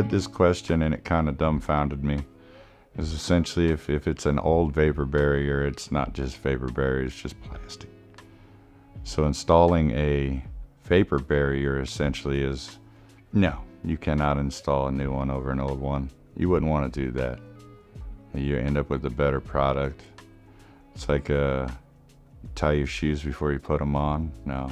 read this question and it kind of dumbfounded me. Is essentially if it's an old vapor barrier, it's not just vapor barrier, it's just plastic. So installing a vapor barrier essentially is, no, you cannot install a new one over an old one. You wouldn't want to do that. You end up with a better product. It's like you tie your shoes before you put them on. No,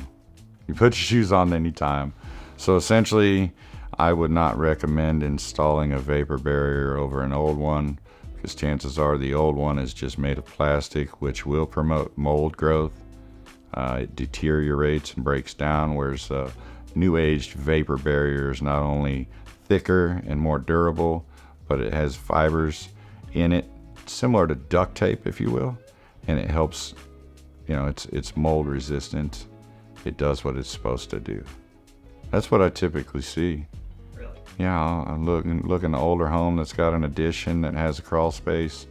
you put your shoes on anytime. So essentially, I would not recommend installing a vapor barrier over an old one, because chances are the old one is just made of plastic, which will promote mold growth. It deteriorates and breaks down, whereas new aged vapor barrier is not only thicker and more durable, but it has fibers in it similar to duct tape, if you will, and it helps, it's mold resistant. It does what it's supposed to do. That's what I typically see. Really? Yeah, I'm looking at an older home that's got an addition that has a crawl space,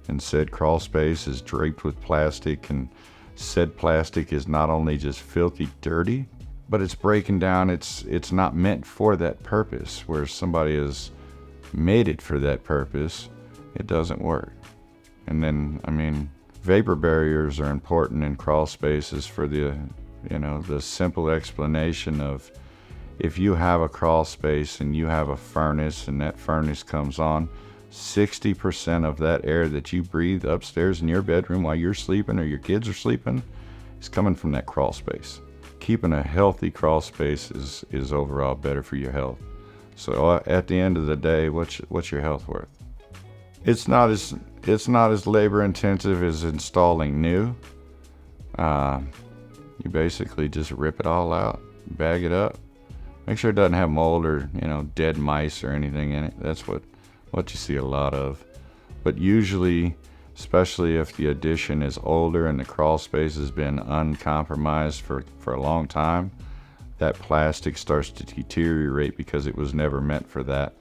and said crawl space is draped with plastic, and said plastic is not only just filthy dirty, but it's breaking down. It's not meant for that purpose. Where somebody has made it for that purpose, it doesn't work. And then, vapor barriers are important in crawl spaces for the simple explanation of, if you have a crawl space and you have a furnace and that furnace comes on, 60% of that air that you breathe upstairs in your bedroom while you're sleeping or your kids are sleeping is coming from that crawl space. Keeping a healthy crawl space is overall better for your health. So at the end of the day, what's your health worth? It's not as labor intensive as installing new. You basically just rip it all out, bag it up, make sure it doesn't have mold or dead mice or anything in it. That's what you see a lot of. But usually, especially if the addition is older and the crawl space has been uncompromised for a long time, that plastic starts to deteriorate because it was never meant for that,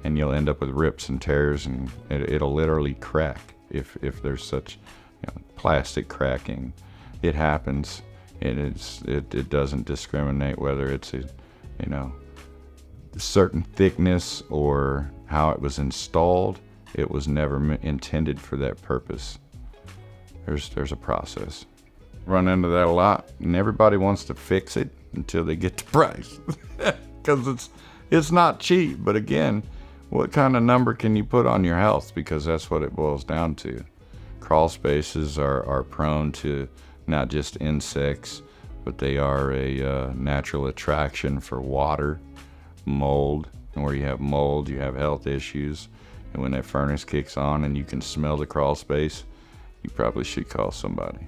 and you'll end up with rips and tears, and it'll literally crack if there's such plastic cracking. It happens, and it doesn't discriminate whether it's a certain thickness or how it was installed. It was never intended for that purpose. There's a process. Run into that a lot, and everybody wants to fix it until they get the price, because it's not cheap. But again, what kind of number can you put on your health? Because that's what it boils down to. Crawl spaces are prone to not just insects, but they are a natural attraction for water, mold. And where you have mold, you have health issues. And when that furnace kicks on and you can smell the crawl space, you probably should call somebody.